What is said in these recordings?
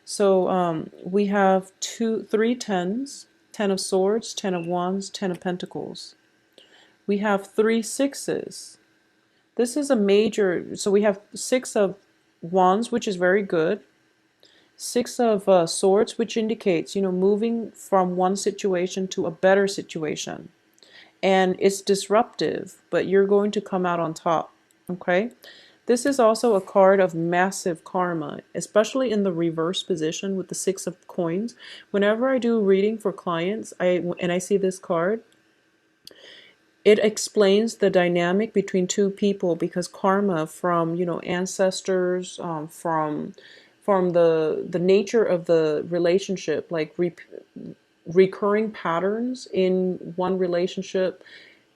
So we have three tens, 10 of swords, 10 of wands, 10 of pentacles. We have three sixes. This is a major, so we have 6 of wands, which is very good. 6 of swords, which indicates, moving from one situation to a better situation. And it's disruptive, but you're going to come out on top. Okay? This is also a card of massive karma, especially in the reverse position with the 6 of coins. Whenever I do reading for clients, I see this card, it explains the dynamic between two people, because karma from ancestors, from the nature of the relationship, like recurring patterns in one relationship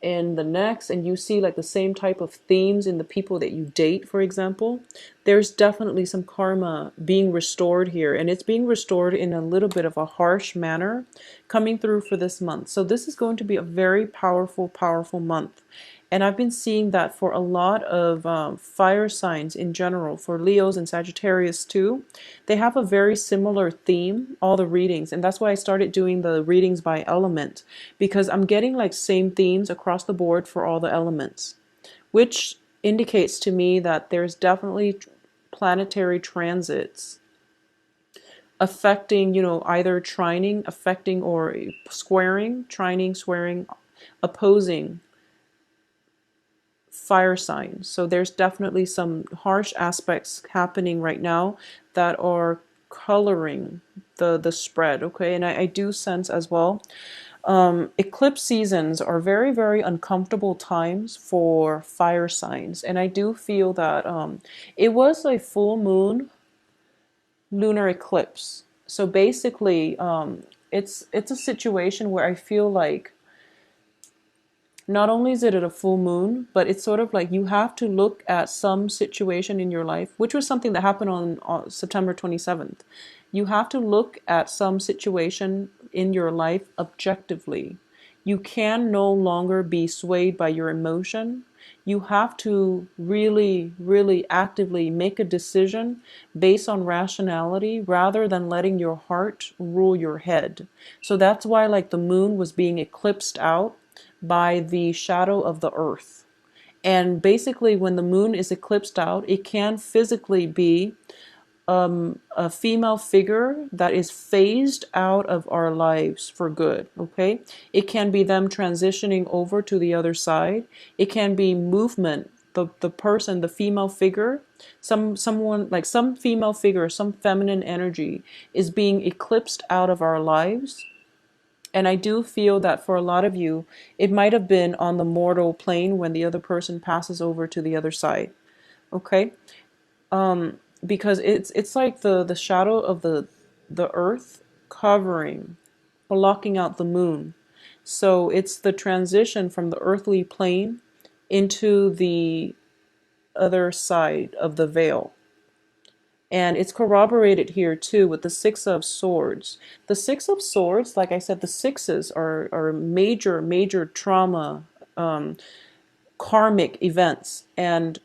and the next, and you see like the same type of themes in the people that you date, for example. There's definitely some karma being restored here, and it's being restored in a little bit of a harsh manner coming through for this month. So this is going to be a very powerful month. And I've been seeing that for a lot of fire signs in general, for Leos and Sagittarius too. They have a very similar theme, all the readings. And that's why I started doing the readings by element, because I'm getting like same themes across the board for all the elements, which indicates to me that there's definitely planetary transits affecting, either trining, affecting, or squaring, trining, squaring, opposing fire signs. So there's definitely some harsh aspects happening right now that are coloring the spread. Okay, and I do sense as well, eclipse seasons are very uncomfortable times for fire signs, and I do feel that it was a full moon lunar eclipse. So basically, it's a situation where I feel like not only is it at a full moon, but it's sort of like you have to look at some situation in your life, which was something that happened on September 27th. You have to look at some situation in your life objectively. You can no longer be swayed by your emotion. You have to really actively make a decision based on rationality rather than letting your heart rule your head. So that's why like the moon was being eclipsed out by the shadow of the earth. And basically, when the moon is eclipsed out, it can physically be a female figure that is phased out of our lives for good. Okay, it can be them transitioning over to the other side. It can be movement. The person, the female figure, someone like some female figure, some feminine energy is being eclipsed out of our lives. And I do feel that for a lot of you, it might have been on the mortal plane when the other person passes over to the other side. Okay? Because it's like the shadow of the earth covering, blocking out the moon. So it's the transition from the earthly plane into the other side of the veil. And it's corroborated here too with the 6 of swords. The 6 of swords, like I said, the sixes are major trauma, karmic events. And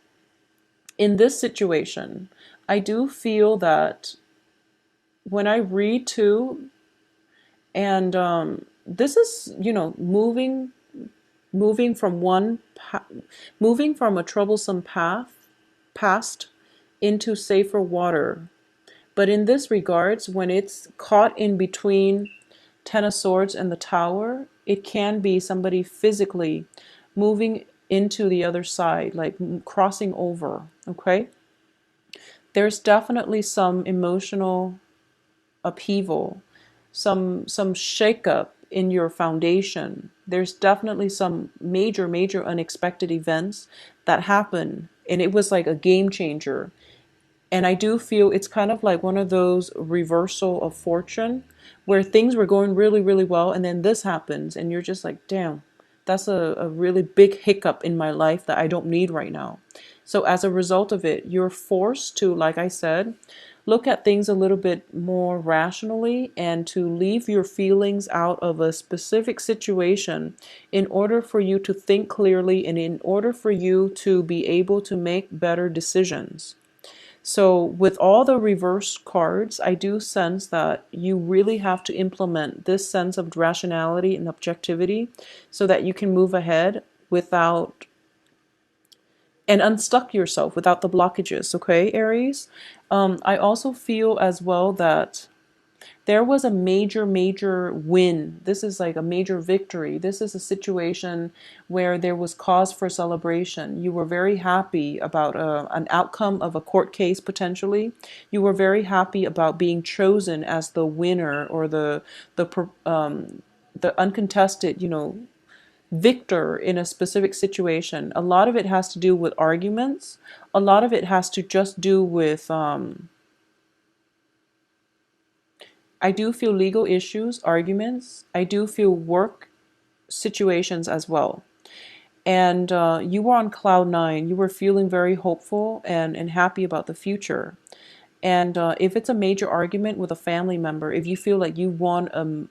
in this situation, I do feel that when I read too, and this is, moving from moving from a troublesome past into safer water. But in this regards, when it's caught in between 10 of swords and the tower, it can be somebody physically moving into the other side, like crossing over. Okay, there's definitely some emotional upheaval, some shakeup in your foundation. There's definitely some major unexpected events that happen, and it was like a game changer. And I do feel it's kind of like one of those reversal of fortune where things were going really well, and then this happens and you're just like, damn, that's a really big hiccup in my life that I don't need right now. So as a result of it, you're forced to, like I said, look at things a little bit more rationally and to leave your feelings out of a specific situation in order for you to think clearly and in order for you to be able to make better decisions. So with all the reverse cards, I do sense that you really have to implement this sense of rationality and objectivity so that you can move ahead without and unstuck yourself without the blockages, okay, Aries? I also feel as well that there was a major win. This is like a major victory. This is a situation where there was cause for celebration. You were very happy about an outcome of a court case potentially. You were very happy about being chosen as the winner or the uncontested, victor in a specific situation. A lot of it has to do with arguments. A lot of it has to just do with I do feel legal issues, arguments. I do feel work situations as well. And you were on cloud nine. You were feeling very hopeful and happy about the future. And if it's a major argument with a family member, if you feel like you won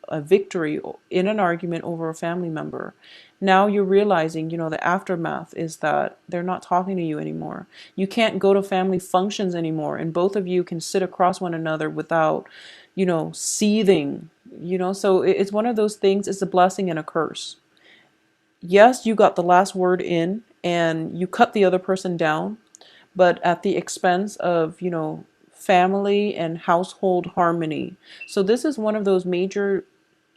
a victory in an argument over a family member, now you're realizing, the aftermath is that they're not talking to you anymore. You can't go to family functions anymore, and both of you can sit across one another without, seething, So it's one of those things, it's a blessing and a curse. Yes, you got the last word in and you cut the other person down, but at the expense of, family and household harmony. So this is one of those major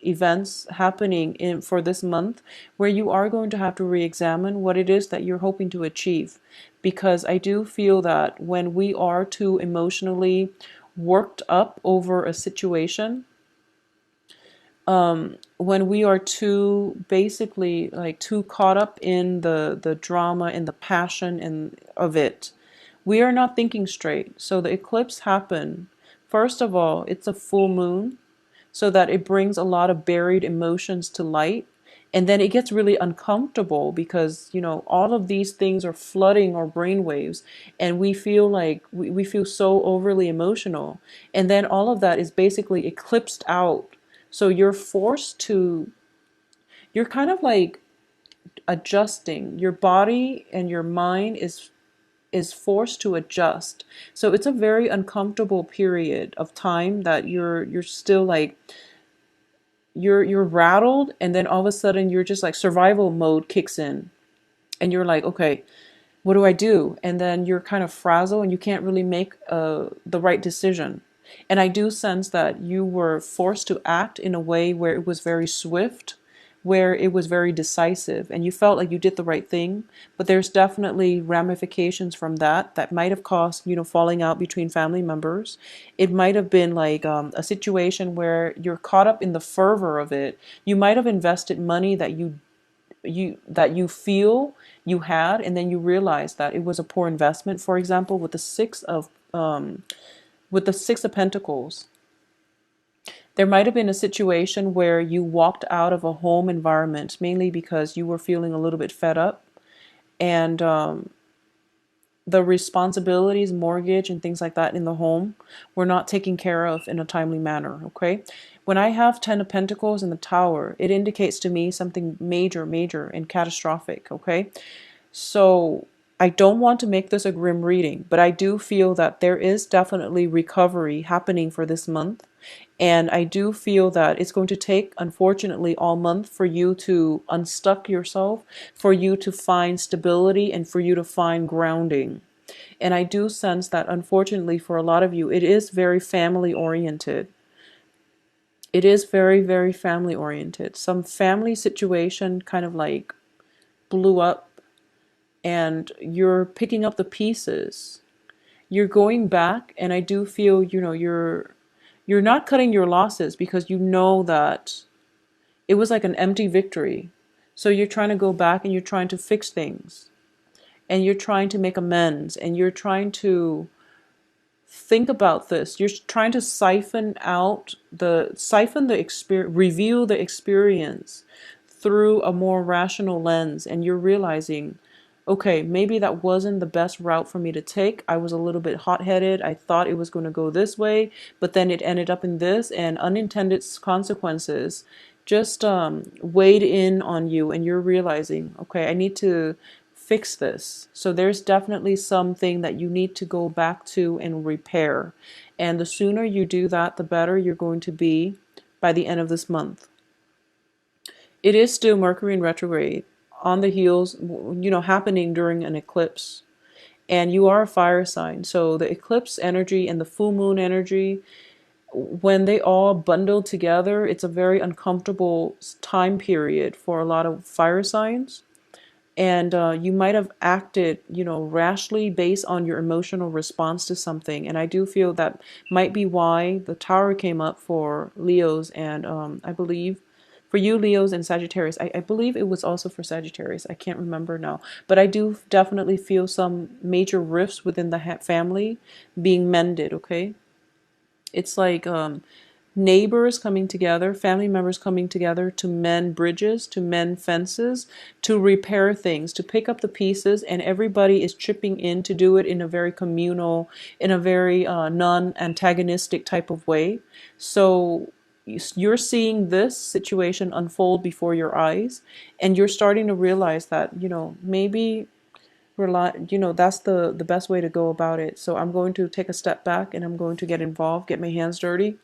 events happening in for this month where you are going to have to re-examine what it is that you're hoping to achieve, because I do feel that when we are too emotionally worked up over a situation, when we are too basically like too caught up in the drama and the passion and of it, we are not thinking straight. So the eclipse happened. First of all, it's a full moon, so that it brings a lot of buried emotions to light. And then it gets really uncomfortable because, all of these things are flooding our brainwaves and we feel like we feel so overly emotional. And then all of that is basically eclipsed out. So you're kind of like adjusting. Your body and your mind is forced to adjust. So it's a very uncomfortable period of time that you're still like you're rattled, and then all of a sudden you're just like survival mode kicks in and you're like, okay, what do I do? And then you're kind of frazzled and you can't really make the right decision. And I do sense that you were forced to act in a way where it was very swift, where it was very decisive, and you felt like you did the right thing. But there's definitely ramifications from that might have caused, falling out between family members. It might have been like a situation where you're caught up in the fervor of it. You might have invested money that you feel you had, and then you realize that it was a poor investment. For example, with the six of pentacles, there might have been a situation where you walked out of a home environment mainly because you were feeling a little bit fed up, and the responsibilities, mortgage and things like that in the home were not taken care of in a timely manner, okay? When I have 10 of Pentacles in the Tower, it indicates to me something major and catastrophic, okay? So I don't want to make this a grim reading, but I do feel that there is definitely recovery happening for this month. And I do feel that it's going to take, unfortunately, all month for you to unstuck yourself, for you to find stability, and for you to find grounding. And I do sense that, unfortunately, for a lot of you, it is very family oriented. It is very family oriented. Some family situation kind of like blew up, and you're picking up the pieces. You're going back, and I do feel, you're not cutting your losses because you know that it was like an empty victory. So you're trying to go back and you're trying to fix things, and you're trying to make amends, and you're trying to think about this. You're trying to siphon the experience, review the experience through a more rational lens, and you're realizing, okay, maybe that wasn't the best route for me to take. I was a little bit hot-headed. I thought it was going to go this way, but then it ended up in this, and unintended consequences just weighed in on you, and you're realizing, okay, I need to fix this. So there's definitely something that you need to go back to and repair. And the sooner you do that, the better you're going to be by the end of this month. It is still Mercury in retrograde on the heels, happening during an eclipse. And you are a fire sign. So the eclipse energy and the full moon energy, when they all bundle together, it's a very uncomfortable time period for a lot of fire signs. And you might have acted, rashly based on your emotional response to something. And I do feel that might be why the tower came up for Leos, and I believe for you, Leos and Sagittarius. I believe it was also for Sagittarius. I can't remember now. But I do definitely feel some major rifts within the family being mended, okay? It's like neighbors coming together, family members coming together to mend bridges, to mend fences, to repair things, to pick up the pieces, and everybody is chipping in to do it in a very communal, in a very non-antagonistic type of way. So you're seeing this situation unfold before your eyes, and you're starting to realize that, maybe that's the best way to go about it. So I'm going to take a step back and I'm going to get involved, get my hands dirty,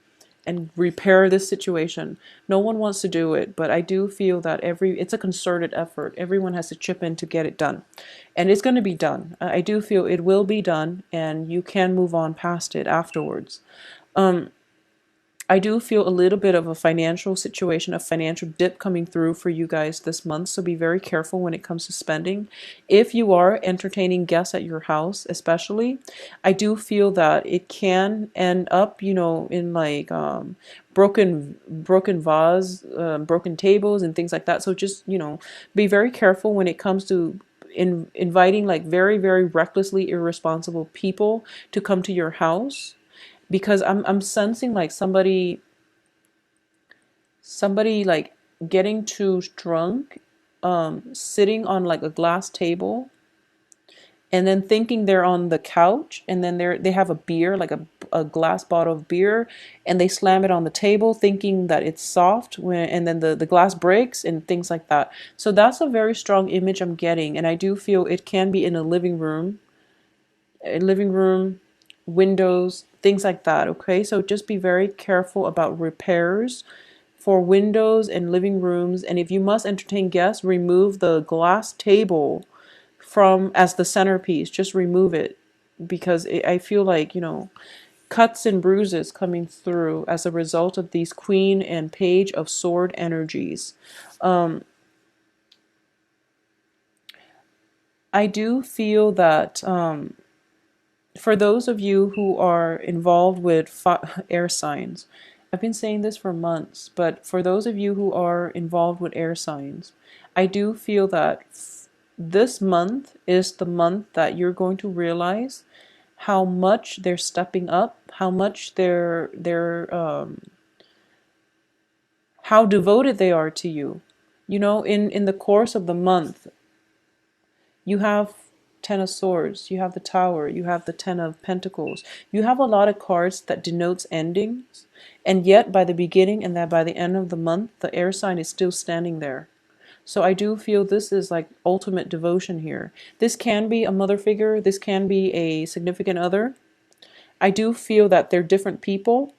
and repair this situation. No one wants to do it, but I do feel that it's a concerted effort. Everyone has to chip in to get it done. And it's going to be done. I do feel it will be done, and you can move on past it afterwards. I do feel a little bit of a financial situation, a financial dip coming through for you guys this month. So be very careful when it comes to spending. If you are entertaining guests at your house, especially, I do feel that it can end up, in like broken vase, broken tables and things like that. So just, be very careful when it comes to inviting like very, very recklessly irresponsible people to come to your house, because I'm sensing like somebody like getting too drunk, sitting on like a glass table, and then thinking they're on the couch, and then they have a beer, like a glass bottle of beer, and they slam it on the table thinking that it's soft, and then the glass breaks and things like that. So that's a very strong image I'm getting, and I do feel it can be in a living room, windows, things like that. Okay, so just be very careful about repairs for windows and living rooms. And if you must entertain guests, remove the glass table from as the centerpiece. Just remove it, because I feel like, cuts and bruises coming through as a result of these Queen and Page of Sword energies. I do feel that for those of you who are involved with air signs, I've been saying this for months, but for those of you who are involved with air signs, I do feel that this month is the month that you're going to realize how much they're stepping up, how much how devoted they are to you. In the course of the month, you have Ten of Swords, you have the Tower, you have the Ten of Pentacles. You have a lot of cards that denotes endings, and yet by the beginning and that by the end of the month, the air sign is still standing there. So I do feel this is like ultimate devotion here. This can be a mother figure, this can be a significant other. I do feel that they're different people.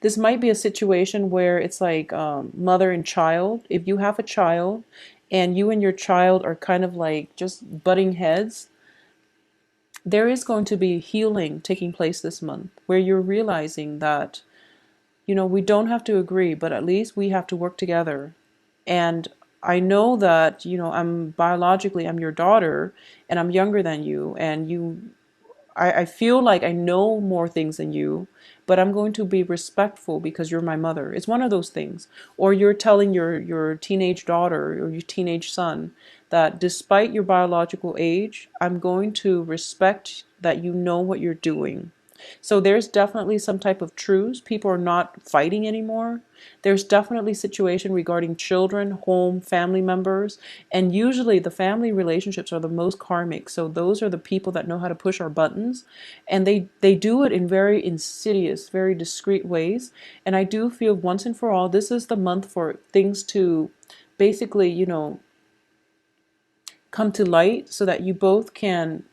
This might be a situation where it's like mother and child. If you have a child and you and your child are kind of like just butting heads, there is going to be healing taking place this month where you're realizing that, we don't have to agree, but at least we have to work together. And I know that, I'm your daughter, and I'm younger than you, and I feel like I know more things than you, but I'm going to be respectful because you're my mother. It's one of those things. Or you're telling your teenage daughter or your teenage son that despite your biological age, I'm going to respect that you know what you're doing. So there's definitely some type of truce. People are not fighting anymore. There's definitely situation regarding children, home, family members, and usually the family relationships are the most karmic. So those are the people that know how to push our buttons, and they do it in very insidious, very discreet ways. And I do feel once and for all, this is the month for things to basically, come to light so that you both can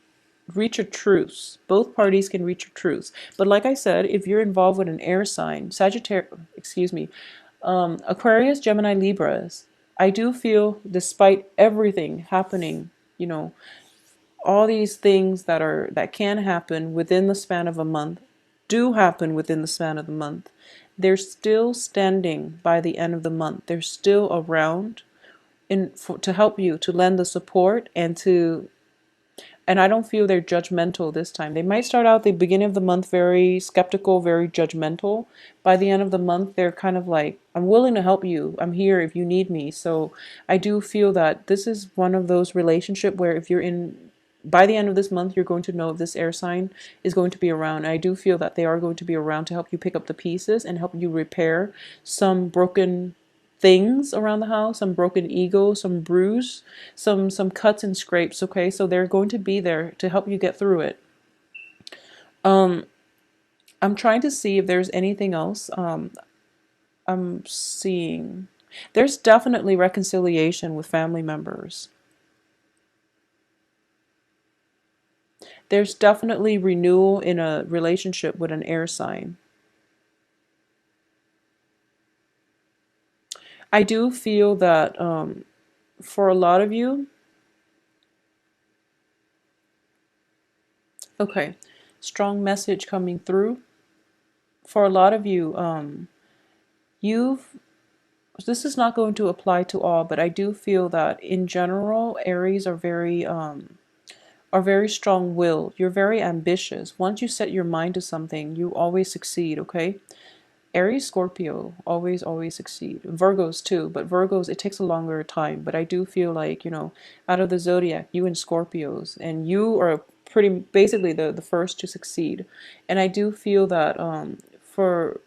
reach a truce. Both parties can reach a truce. But like I said, if you're involved with an air sign, Aquarius, Gemini, Libras, I do feel despite everything happening, you know, all these things that can happen within the span of a month do happen within the span of the month. They're still standing by the end of the month. They're still around to help you, to lend the support, and I don't feel they're judgmental this time. They might start out the beginning of the month very skeptical, very judgmental. By the end of the month, they're kind of like, I'm willing to help you. I'm here if you need me. So I do feel that this is one of those relationships where if you're in, by the end of this month, you're going to know if this air sign is going to be around. I do feel that they are going to be around to help you pick up the pieces and help you repair some broken things around the house, some broken ego, some bruise, some cuts and scrapes. Okay, so they're going to be there to help you get through it. um I'm trying to see if there's anything else. I'm seeing there's definitely reconciliation with family members. There's definitely renewal in a relationship with an air sign. I do feel that for a lot of you, okay, strong message coming through. For a lot of you, you've this is not going to apply to all, but I do feel that in general, Aries are very strong-willed. You're very ambitious. Once you set your mind to something, you always succeed, okay? Aries, Scorpio, always succeed. Virgos too, but Virgos, it takes a longer time. But I do feel like, out of the zodiac, you and Scorpios, and you are pretty basically the first to succeed. And I do feel that for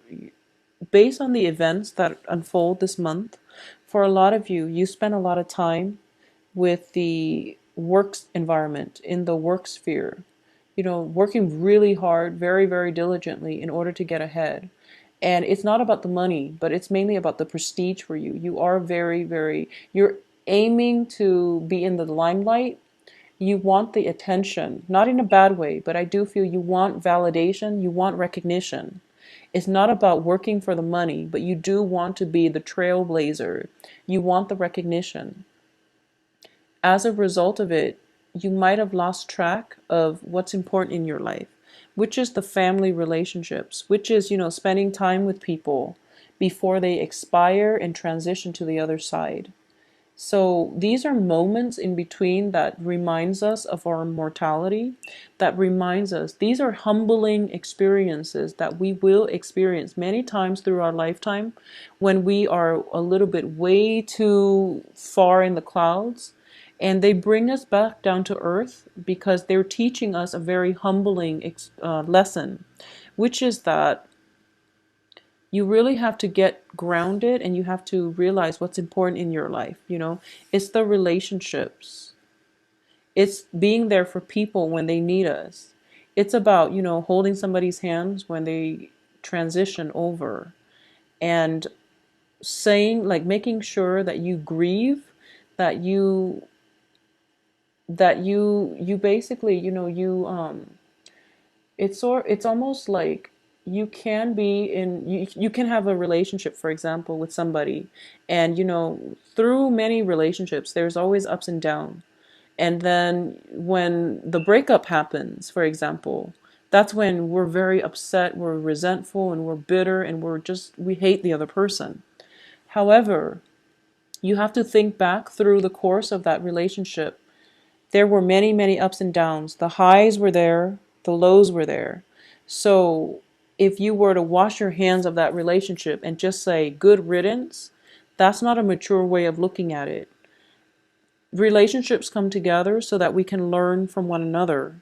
based on the events that unfold this month, for a lot of you, you spend a lot of time with the works environment, in the work sphere, working really hard, very, very diligently in order to get ahead. And it's not about the money, but it's mainly about the prestige for you. You are very, very, you're aiming to be in the limelight. You want the attention, not in a bad way, but I do feel you want validation, you want recognition. It's not about working for the money, but you do want to be the trailblazer. You want the recognition. As a result of it, you might have lost track of what's important in your life, which is the family relationships, which is, spending time with people before they expire and transition to the other side. So these are moments in between that reminds us of our mortality, that reminds us these are humbling experiences that we will experience many times through our lifetime when we are a little bit way too far in the clouds. And they bring us back down to earth because they're teaching us a very humbling lesson, which is that you really have to get grounded and you have to realize what's important in your life. It's the relationships, it's being there for people when they need us. It's about, holding somebody's hands when they transition over, and saying, like, making sure that you grieve, that you basically, it's almost like you can be in you can have a relationship, for example, with somebody, and through many relationships there's always ups and downs. And then when the breakup happens, for example, that's when we're very upset, we're resentful, and we're bitter, and we hate the other person. However, you have to think back through the course of that relationship. There were many, many ups and downs. The highs were there, the lows were there. So if you were to wash your hands of that relationship and just say good riddance, that's not a mature way of looking at it. Relationships come together so that we can learn from one another.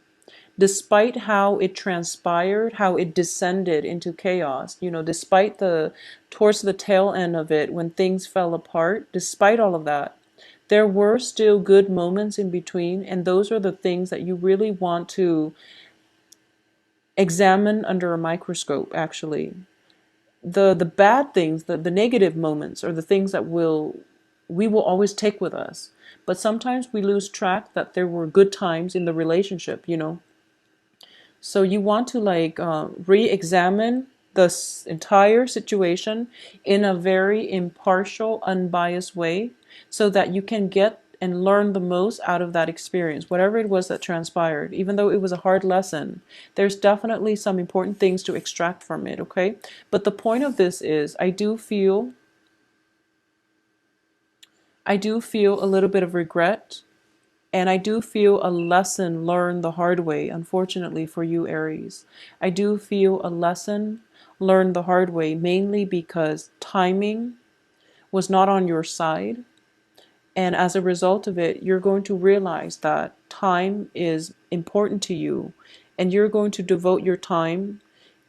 Despite how it transpired, how it descended into chaos, despite towards the tail end of it, when things fell apart, despite all of that, there were still good moments in between, and those are the things that you really want to examine under a microscope, actually. The bad things, the negative moments, are the things that will we will always take with us. But sometimes we lose track that there were good times in the relationship. So you want to like re-examine the entire situation in a very impartial, unbiased way so that you can get and learn the most out of that experience, whatever it was that transpired. Even though it was a hard lesson, there's definitely some important things to extract from it, okay? But the point of this is I do feel a little bit of regret, and I do feel a lesson learned the hard way, unfortunately for you, Aries. I do feel a lesson learned the hard way, mainly because timing was not on your side. And as a result of it, you're going to realize that time is important to you, and you're going to devote your time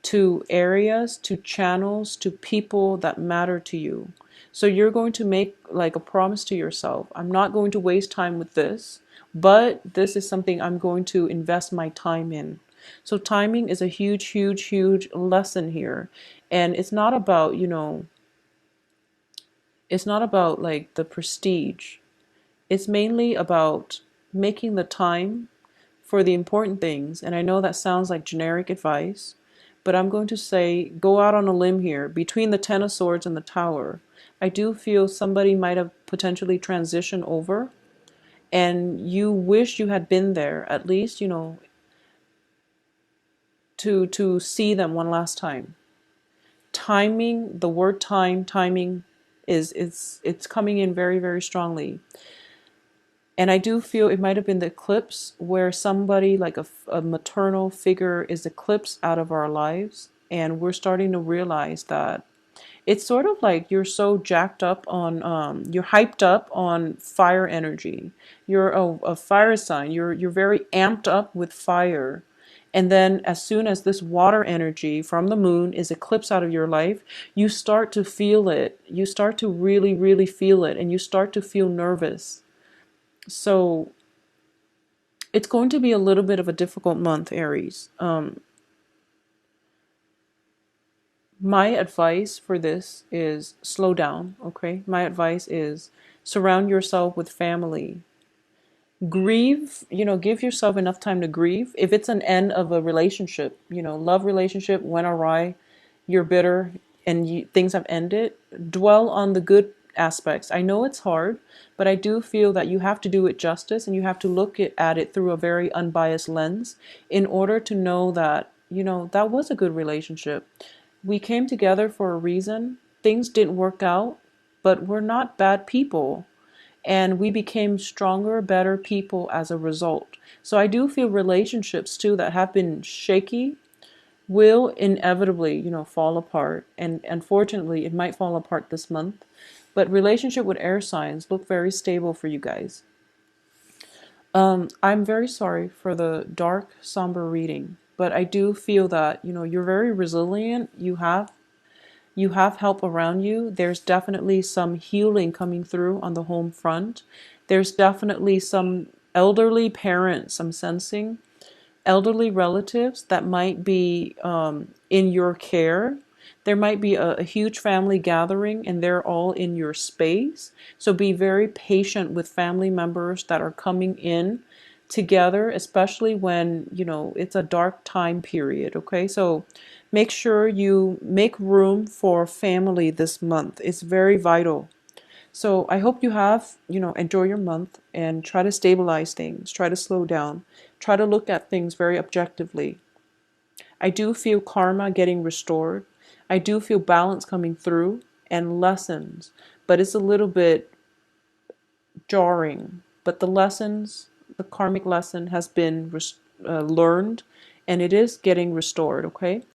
to areas, to channels, to people that matter to you. So you're going to make like a promise to yourself. I'm not going to waste time with this, but this is something I'm going to invest my time in. So timing is a huge, huge, huge lesson here. And it's not about like the prestige. It's mainly about making the time for the important things. And I know that sounds like generic advice, but I'm going to say go out on a limb here. Between the Ten of Swords and the Tower, I do feel somebody might have potentially transitioned over, and you wish you had been there at least, to see them one last time. Timing, the word timing it's coming in very, very strongly. And I do feel it might have been the eclipse where somebody like a maternal figure is eclipsed out of our lives. And we're starting to realize that it's sort of like you're so jacked up on, you're hyped up on fire energy. You're a fire sign. You're very amped up with fire. And then as soon as this water energy from the moon is eclipsed out of your life, you start to feel it. You start to really, really feel it. And you start to feel nervous. So it's going to be a little bit of a difficult month, Aries. My advice for this is slow down, okay? My advice is surround yourself with family. Grieve, give yourself enough time to grieve. If it's an end of a relationship, love relationship went awry, you're bitter, and things have ended, dwell on the good aspects. I know it's hard, but I do feel that you have to do it justice and you have to look at it through a very unbiased lens in order to know that, that was a good relationship. We came together for a reason. Things didn't work out, but we're not bad people. And we became stronger, better people as a result. So I do feel relationships too that have been shaky will inevitably, fall apart. And unfortunately, it might fall apart this month. But relationship with air signs look very stable for you guys. I'm very sorry for the dark, somber reading, but I do feel that, you're very resilient. You have help around you. There's definitely some healing coming through on the home front. There's definitely some elderly parents, I'm sensing, elderly relatives that might be in your care. There might be a huge family gathering and they're all in your space. So be very patient with family members that are coming in together, especially when, it's a dark time period. Okay. So make sure you make room for family this month. It's very vital. So I hope you have, enjoy your month and try to stabilize things, try to slow down, try to look at things very objectively. I do feel karma getting restored. I do feel balance coming through and lessons, but it's a little bit jarring. But the karmic lesson has been learned and it is getting restored, okay?